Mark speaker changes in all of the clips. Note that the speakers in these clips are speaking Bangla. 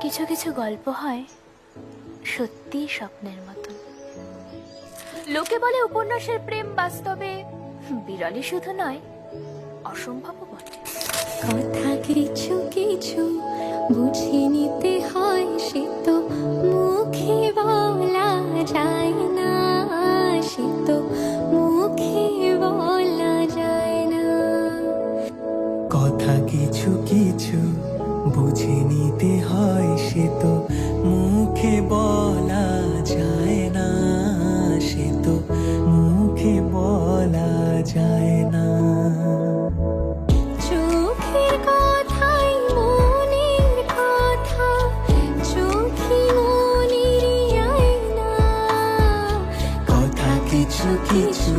Speaker 1: কিছু কিছু গল্প হয় সত্যি স্বপ্নের মতন। লোকে বলে উপন্যাসের প্রেম বাস্তবে বিরলই শুধু নয়, অসম্ভবও বটে।
Speaker 2: কথা কিছু কিছু বুঝে নিতে হয়, সে তো মুখে বলা যায় না, সে তো মুখে বলা যায় না।
Speaker 3: কথা কিছু কিছু বুঝে নিতে হয়, সে তো মুখে বলা যায় না, সে তো মুখে বলা যায় না।
Speaker 2: চোখের কথাই মনের কথা, চোখে মনের আয়না।
Speaker 3: কথা কিছু কিছু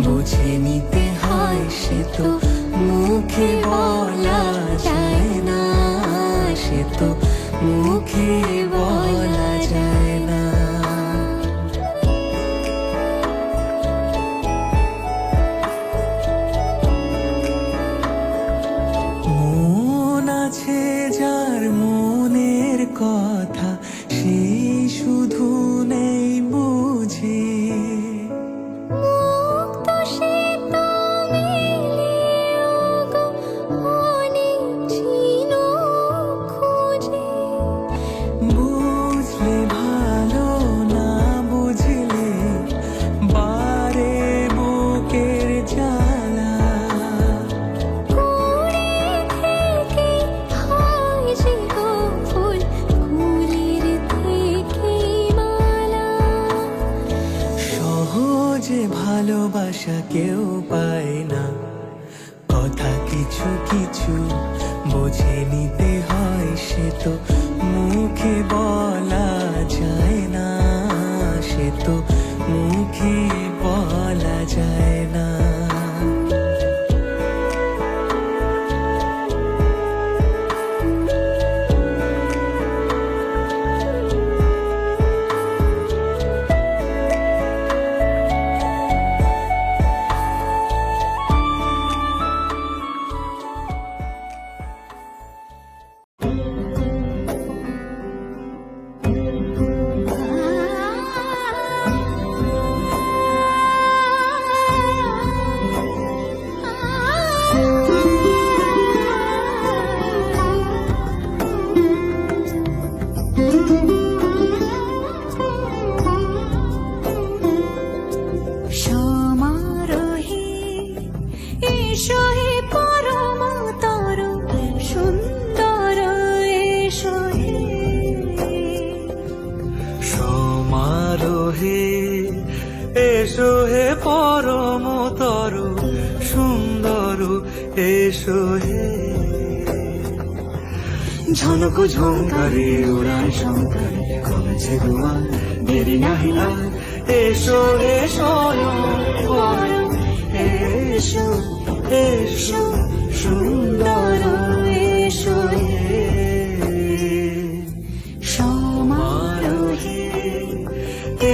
Speaker 3: বুঝে নিতে হয়, সে তো মুখে বলা যায় না, সে তো মুখে বলা যায় না। মন আছে যার মনের কথা, সে শুধু নেই বুঝে।
Speaker 2: মুক্ত সে তো মিলিও গো অনেক ঝিনুক খুঁজে।
Speaker 3: বুঝলে ভালো, না বুঝলে বারে বুকের জ্বালা।
Speaker 2: কুড়ে থেকে হয় যে গো ফুল, কুলের থেকে মালা।
Speaker 3: সহজে ভালোবাসা কেউ পায় না। কথা কিছু কিছু বুঝে নিতে হয়, সে তো মুখে বলা যায় না, সে তো মুখে বলা যায় না।
Speaker 2: সমারোহে এসো হে পরমতর সুন্দর, এসো হে।
Speaker 3: সমারোহে এসো হে পরমতর সুন্দর, এসো হে। ঝনক ঝঙ্কারে উড়ান শঙ্কর কমেছে দুয়ার, দেরি নাহি আর। এসো এসো পরম, এসো এসো সুন্দর, এসো হে।
Speaker 2: সমারোহে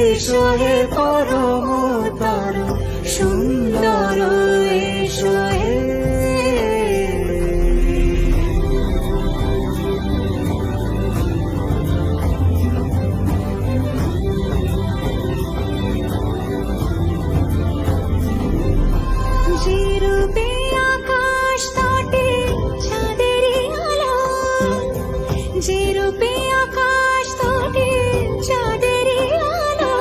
Speaker 3: এসো হে পরমতর
Speaker 2: সুন্দর, এসো হে। যে রূপে আকাশ তটে চাঁদেরই আলো, যে রূপে আকাশ তটে চাঁদেরই আলো।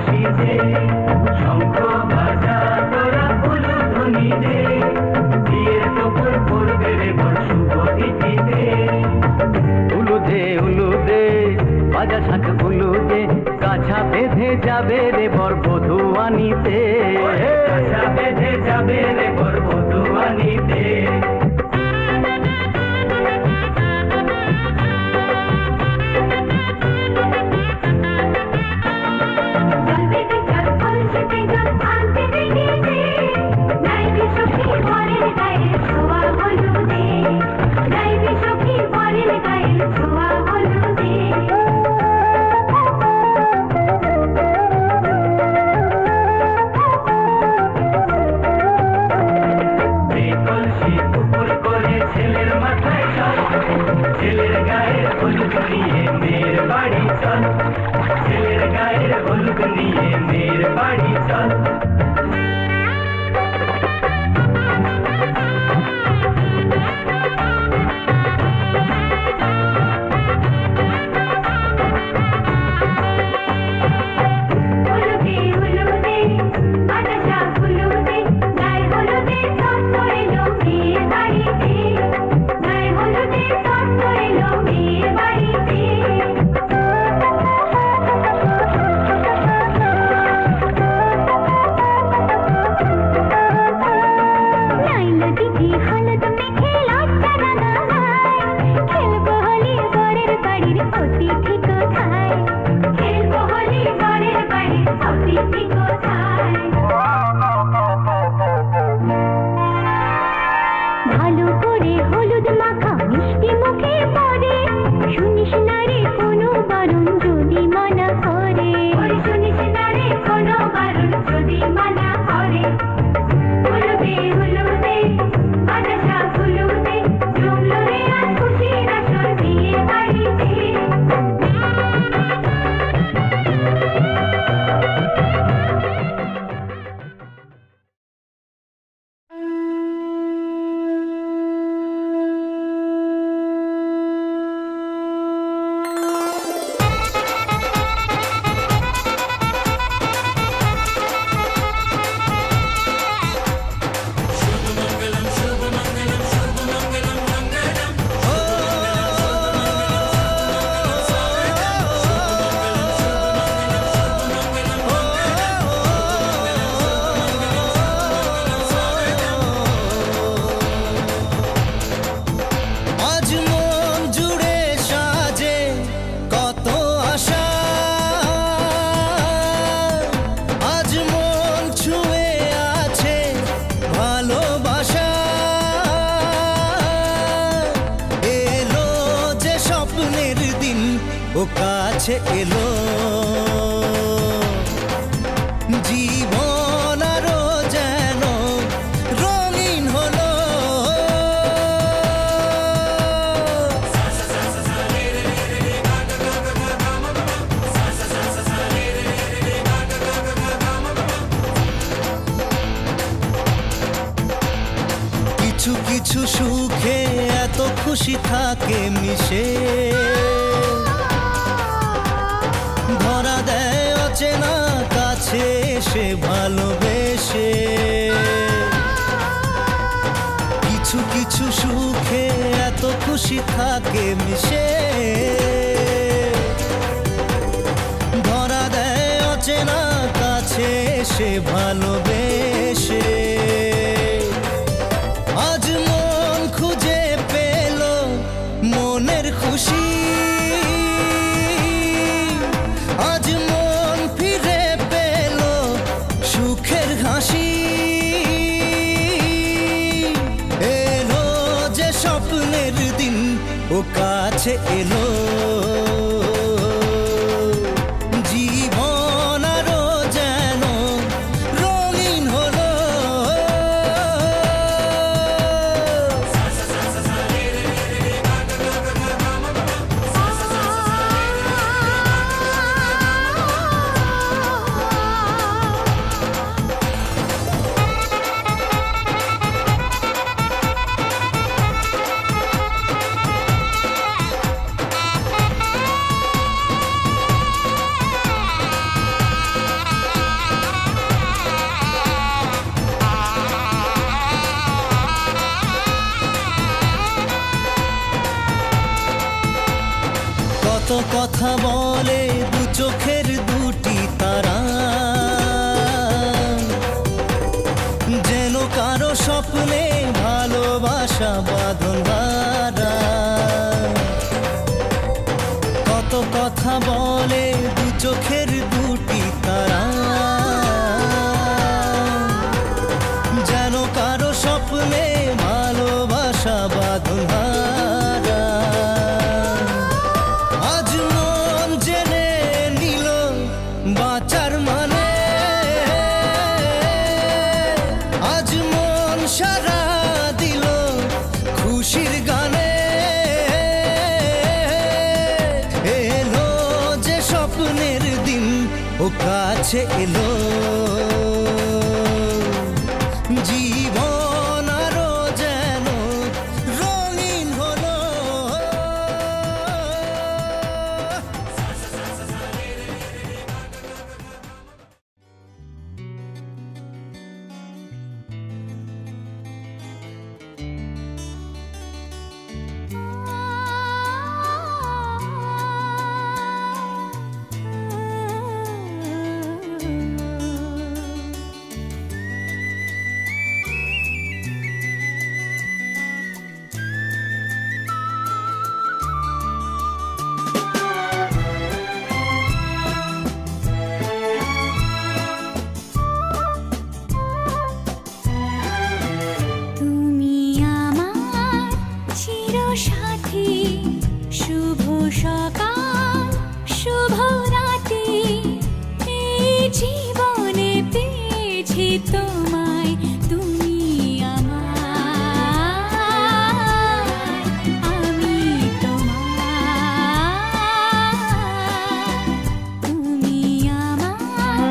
Speaker 3: বাসি দে, শঙ্খ বাজা তোরা উলুধ্বনি দে, বিয়ের টুকুর পড়বে রে বর শুভ তিথিতে। উলুদে বাজা শাঁখ উলুদে, কাছা বেঁধে যাবে রে বর বধূ আনিতে, কাছা বেঁধে যাবে রে বর বধূ আনিতে। ছেলের গায়ের হলুদ নিয়ে মেয়ের বাড়ি চল, ছেলের গায়ের হলুদ নিয়ে মেয়ের বাড়ি চল।
Speaker 2: ভালো করে হলুদ মাখা মিষ্টি মুখে পড়ে, শুনিস না রে কোনো বারণ যদি মানা করে, শুনিস না রে কোনো বারণ যদি মানা করে। হলুদে হলুদে বাজা শাঁখ হলুদে, জমলো রে আজ খুশির আসর বিয়ে বাড়িতে।
Speaker 4: ও কাছে এলো জীবন আরো যেন রঙিন হলো। কিছু কিছু সুখে এত খুশি থাকে মিশে, ধরা দেয় অচেনা কাছে সে ভালোবেসে। কিছু কিছু সুখে এত খুশি থাকে মিশে, ধরা দেয় অচেনা কাছে সে ভালোবেসে। আজ মন খুঁজে পেল মনের খুশি, আজ মন ফিরে পেল সুখের হাসি। এলো যে স্বপ্নের দিন ও কাছে এলো, জীবন আরো যেন রঙিন হলো। কথা বলে দু চোখের দুটি তারা, যেন কারো স্বপ্নে ভালোবাসা বাঁধন হারা। কত কথা বলে দু চোখের দুটি তারা, যেন কারো স্বপ্নে ভালোবাসা বাঁধন হারা। আজ মন জেনে নিল বাঁচার মানে, আজ মন সারা দিল খুশির গানে। এলো যে স্বপ্নের দিন ও কাছে এলো, জীবন আরো যেন রঙিন হলো।
Speaker 2: তুমি আমার চিরসাথী, শুভ সকাল শুভ রাতি, এই জীবনে পেয়েছি তোমায়, তুমি আমার, আমি তোমার। তুমি আমার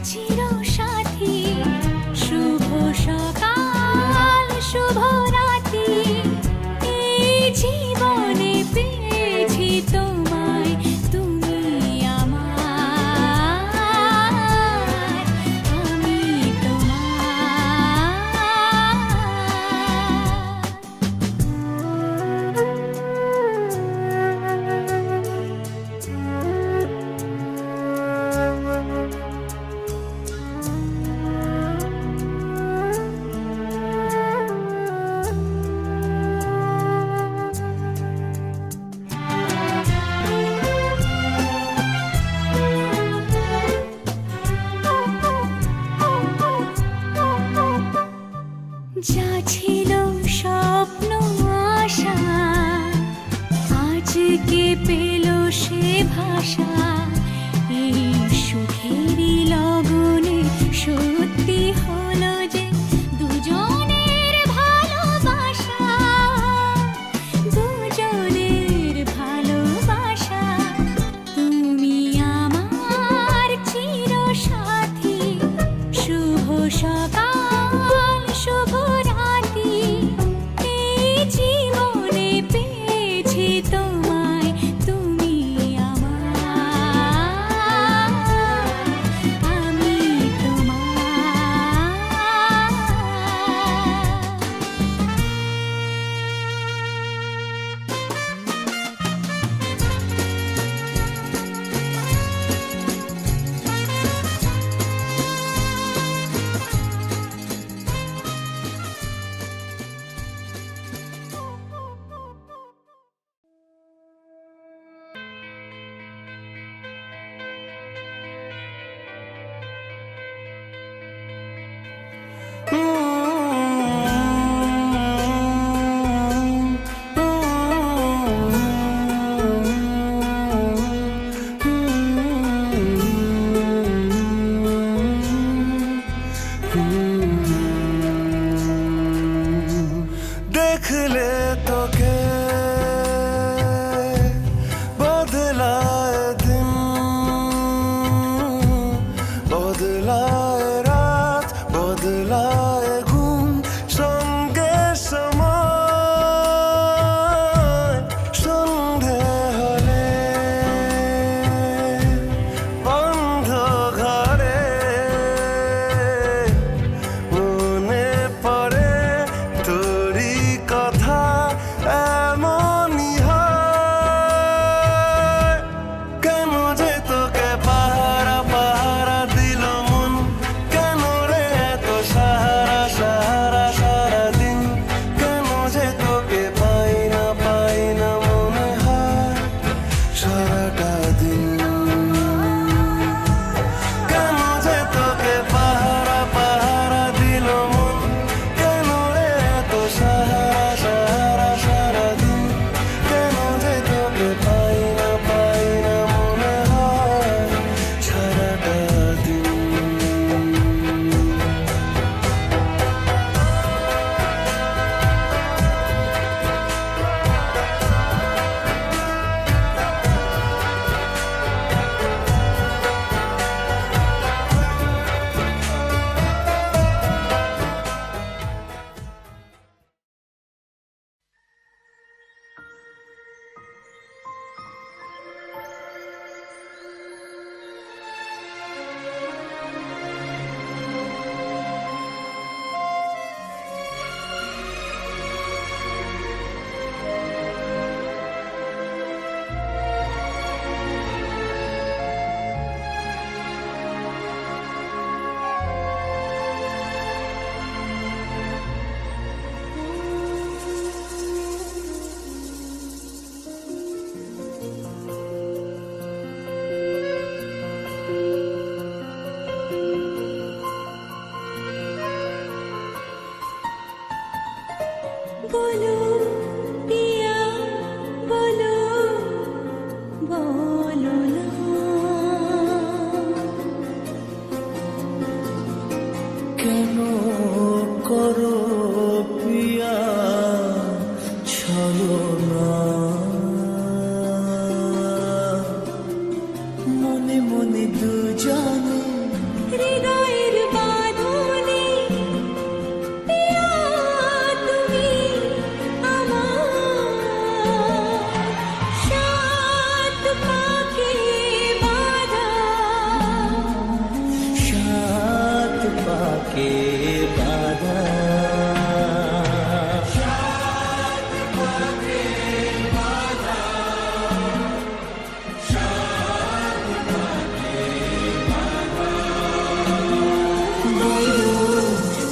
Speaker 2: চিরসাথী, শুভ সকাল শুভ রাতি, এই জীবনে পেয়েছি তোমায়, তুমি আমার। बोलो पिया बोलो बोलो ना
Speaker 4: কেন করো পিয়া ছলনা মনে মনে দুজনে
Speaker 2: হৃদয়ের বাঁধনে পিয়া তুমি আমার সাত পাকে বাঁধা
Speaker 4: সাত পাকে বাধা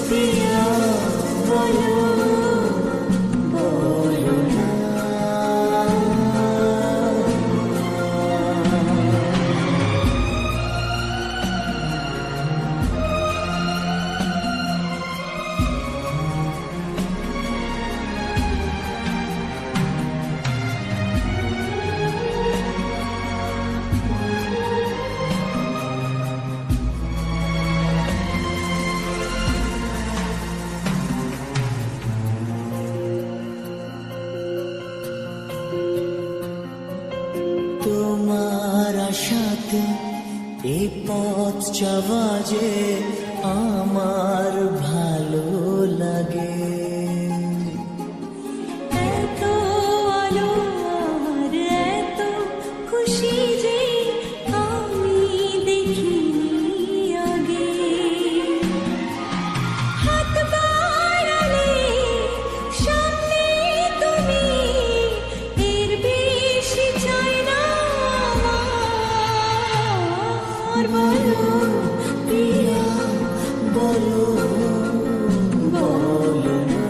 Speaker 2: পিয়া বলো বলো না
Speaker 4: তোমার আশাতে এই পথ যাওয়া যে আমার ভালো লাগে
Speaker 2: এত আলো আর এত খুশি যে আমি দেখিনি আগে হাত বাড়ালে সামনে তুমি এর বেশি চাই না আমার বলো
Speaker 4: পিয়া বলো বলো না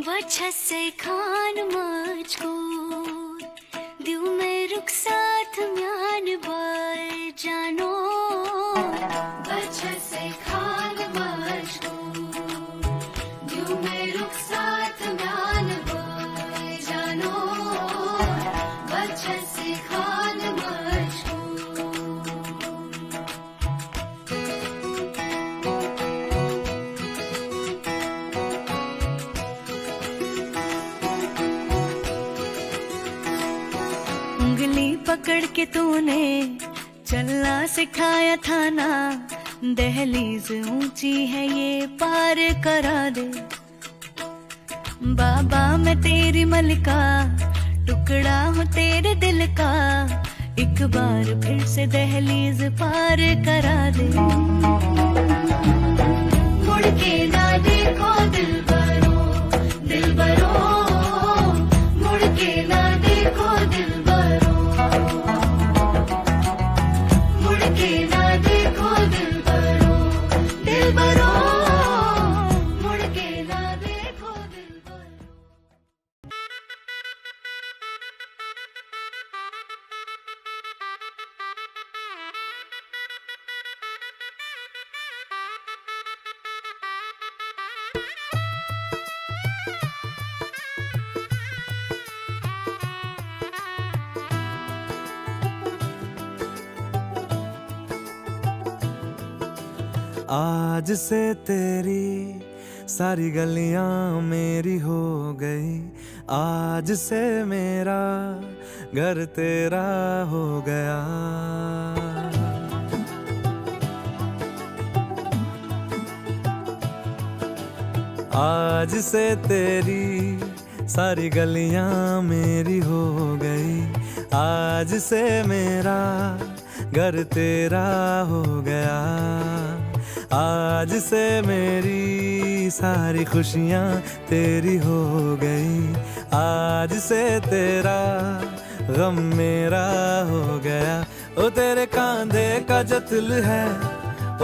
Speaker 2: वजह से खान मुझको दिल में रुख साथ म्यान बार जानो वजह से खान मुझको दिल में रुख साथ म्यान बार जानो वजह से खान मुझको उंगली पकड़ के तूने चलना सिखाया था ना दहलीज ऊंची है ये पार करा दे बाबा मैं तेरी मलिका टुकड़ा हूँ तेरे दिल का एक बार फिर से दहलीज पार करा दे मुड़ के ना देखो दिल बरो मुड़ के ना देखो दिल मुड़ के ना देखो दिल बरो मुड़ के ना देखो दिल बरो
Speaker 5: आज से तेरी सारी गलियां मेरी हो गई आज से मेरा घर तेरा हो गया आज से तेरी सारी गलियां मेरी हो गई आज से मेरा घर तेरा हो गया आज से मेरी सारी खुशियाँ तेरी हो गई आज से तेरा गम मेरा हो गया ओ तेरे कांधे का जो दिल है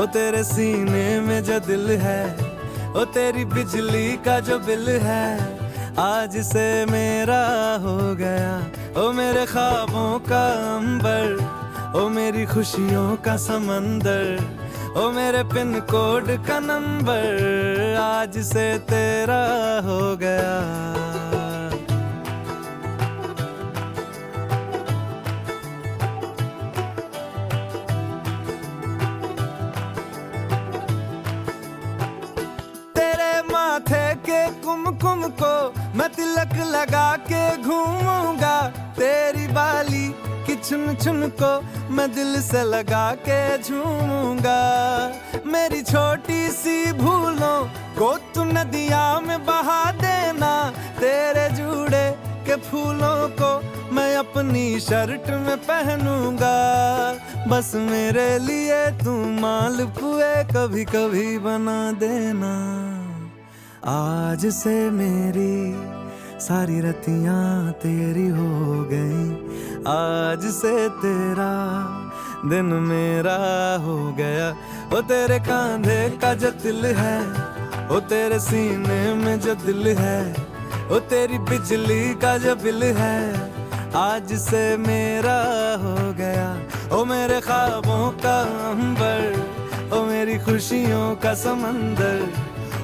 Speaker 5: ओ तेरे सीने में जो दिल है ओ तेरी बिजली का जो बिल है आज से मेरा हो गया ओ मेरे ख्वाबों का अंबर, ओ मेरी खुशियों का समंदर, ओ मेरे पिन कोड का नंबर, आज से तेरा हो गया। माथे के कुमकुम को मैं तिलक लगा के घूमूंगा, तेरी बाली की चुन चुन को मैं दिल से लगा के झूमूंगा। मेरी छोटी सी भूलों को तू नदिया में बहा देना, तेरे जूड़े के फूलों को मैं अपनी शर्ट में पहनूंगा। बस मेरे लिए तू मालपुए कभी कभी बना देना। आज से मेरी सारी रतियां तेरी हो गई, आज से तेरा दिन मेरा हो गया। ओ तेरे कांधे का जो दिल है, ओ तेरे सीने में जो दिल है, ओ तेरी बिजली का जो बिल है, आज से मेरा हो गया। ओ मेरे ख्वाबों का अंबर, ओ मेरी खुशियों का समंदर,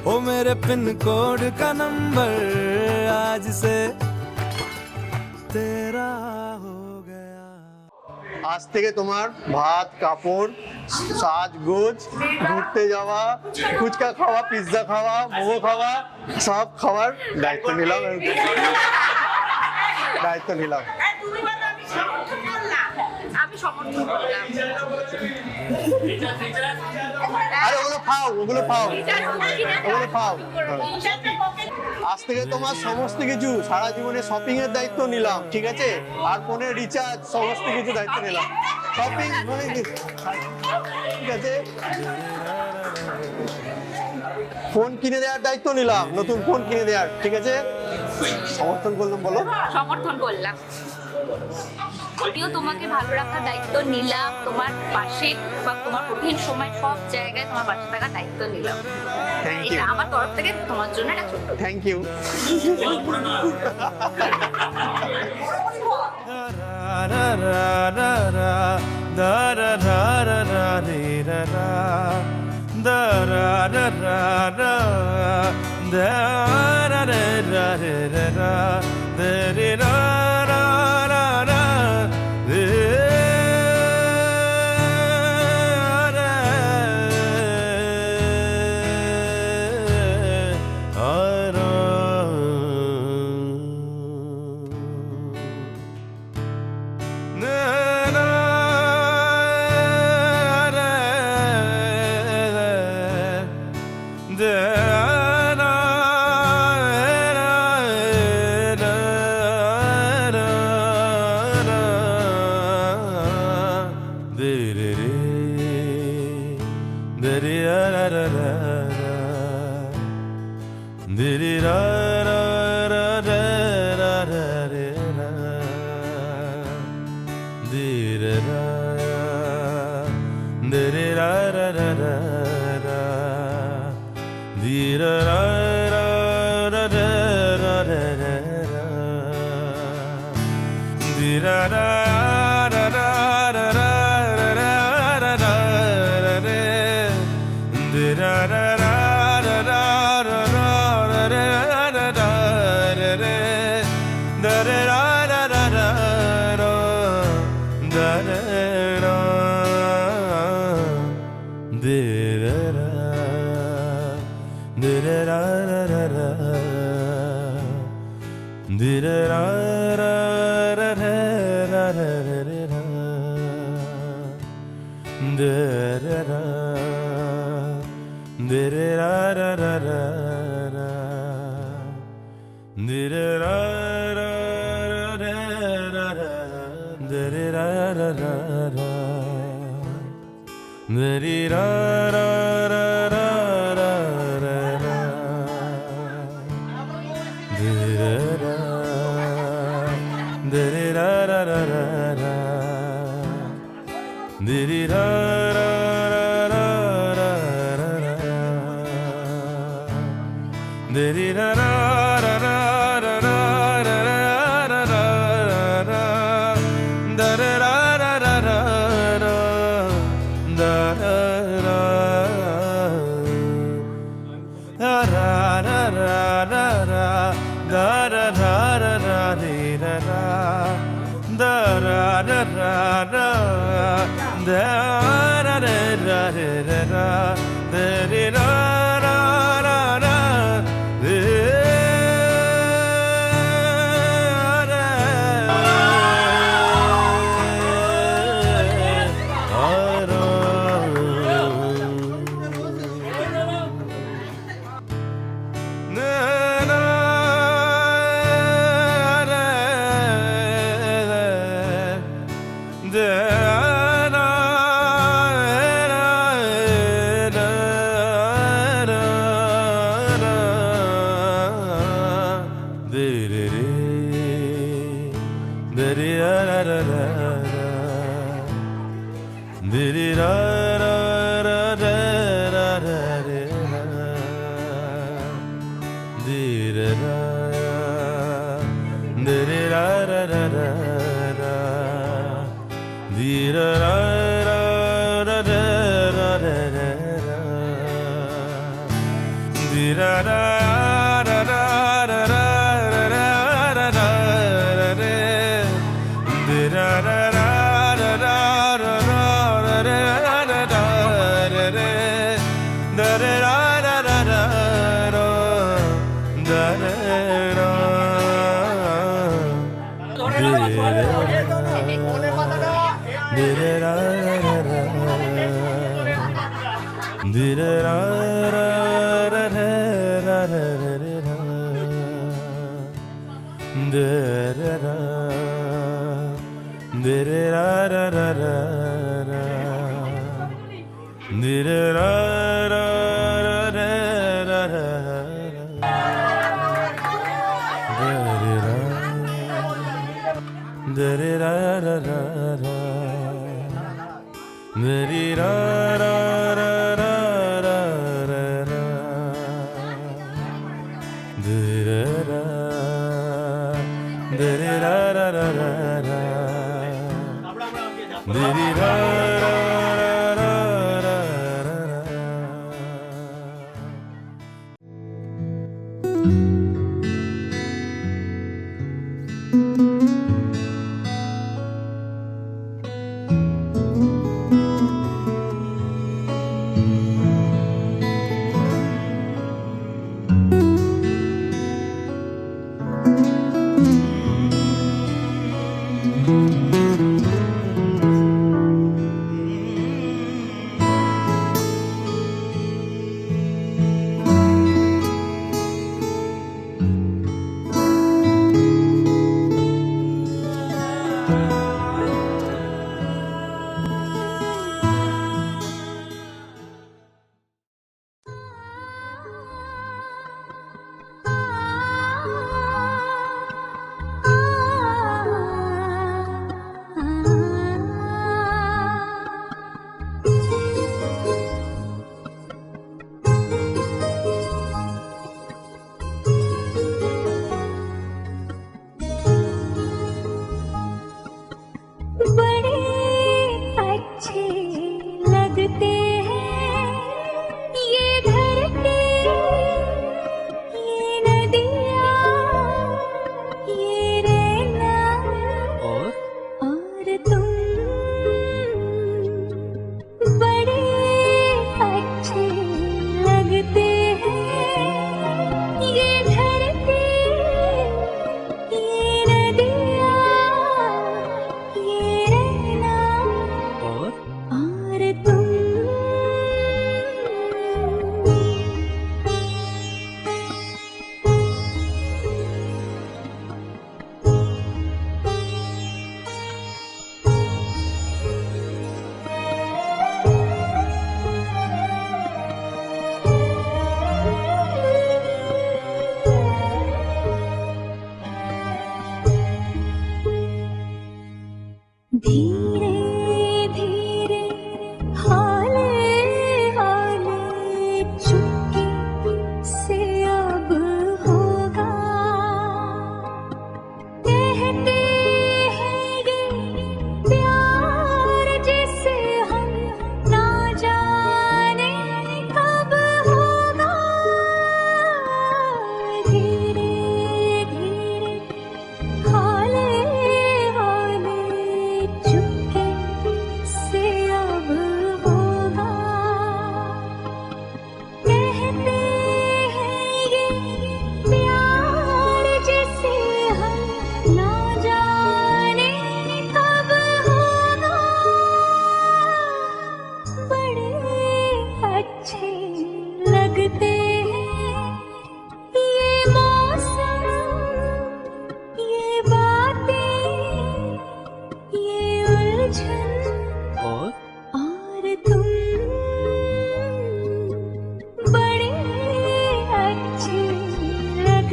Speaker 5: ओ मेरे पिन कोड का नंबर, आज से तेरा हो गया।
Speaker 6: আজ থেকে তোমার ভাত কাপড় সাজগোজ ঘুরতে যাওয়া ফুচকা খাওয়া পিৎজা খাওয়া মোমো খাওয়া সব খাওয়ার দায়িত্ব নিলাম।
Speaker 7: তুমি বলো আমি সমর্থন করলাম।
Speaker 6: আরে ওগুলো খাও ওগুলো খাও। আজ থেকে তোমার সমস্ত কিছু সারা জীবনে শপিং এর দায়িত্ব নিলাম, ঠিক আছে? আর ফোনের রিচার্জ সমস্ত কিছু দায়িত্ব নিলাম। শপিং ঠিক আছে, ফোন কিনে দেওয়ার দায়িত্ব নিলাম, নতুন ফোন কিনে দেওয়ার, ঠিক আছে? সমর্থন করলাম, বলো
Speaker 7: সমর্থন করলাম। আমিও তোমাকে ভালো রাখার দায়িত্ব নিলাম, তোমার পাশে বা তোমার কঠিন সময় সব জায়গায় তোমার পাশে থাকার দায়িত্ব নিলাম।
Speaker 6: থ্যাংক ইউ,
Speaker 7: এটা আমার তরফ থেকে তোমার জন্য একটা ছোট্ট
Speaker 6: thank you.
Speaker 5: ra ra ra ra ra ra da ra ra ra ra re ra ra da ra ra ra ra da ra ra ra re ra ra da re ra ra ra ra re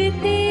Speaker 2: করতে